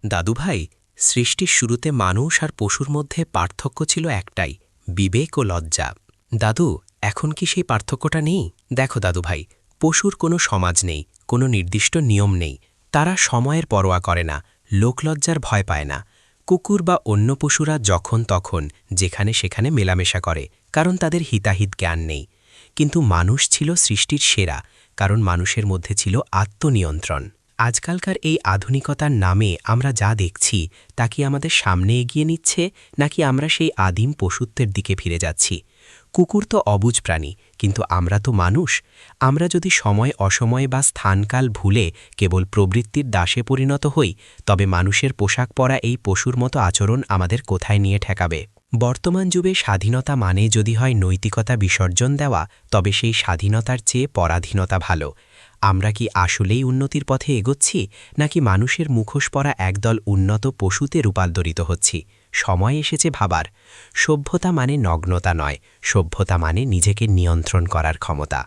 দাদুভাই, সৃষ্টির শুরুতে মানুষ আর পশুর মধ্যে পার্থক্য ছিল একটাই, বিবেক ও লজ্জা। দাদু, এখন কি সেই পার্থক্যটা নেই? দেখো দাদুভাই, পশুর কোনো সমাজ নেই, কোনো নির্দিষ্ট নিয়ম নেই। তারা সময়ের পরোয়া করে না, লোকলজ্জার ভয় পায় না। কুকুর বা অন্য পশুরা যখন তখন যেখানে সেখানে মেলামেশা করে, কারণ তাদের হিতাহিত জ্ঞান নেই। কিন্তু মানুষ ছিল সৃষ্টির সেরা, কারণ মানুষের মধ্যে ছিল আত্মনিয়ন্ত্রণ। আজকালকার এই আধুনিকতার নামে আমরা যা দেখছি তা কি আমাদের সামনে এগিয়ে নিচ্ছে, নাকি আমরা সেই আদিম পশুত্বের দিকে ফিরে যাচ্ছি? কুকুর তো অবুঝ প্রাণী, কিন্তু আমরা তো মানুষ। আমরা যদি সময় অসময় বা স্থানকাল ভুলে কেবল প্রবৃত্তির দাসে পরিণত হই, তবে মানুষের পোশাক পরা এই পশুর মতো আচরণ আমাদের কোথায় নিয়ে ঠেকাবে? বর্তমান যুগে স্বাধীনতা মানে যদি হয় নৈতিকতা বিসর্জন দেওয়া, তবে সেই স্বাধীনতার চেয়ে পরাধীনতা ভালো। আমরা কি আসলেই উন্নতির পথে এগোচ্ছি, নাকি মানুষের মুখোশ পরা একদল উন্নত পশুতে রূপান্তরিত হচ্ছি? সময় এসেছে ভাবার। সভ্যতা মানে নগ্নতা নয়, সভ্যতা মানে নিজেকে নিয়ন্ত্রণ করার ক্ষমতা।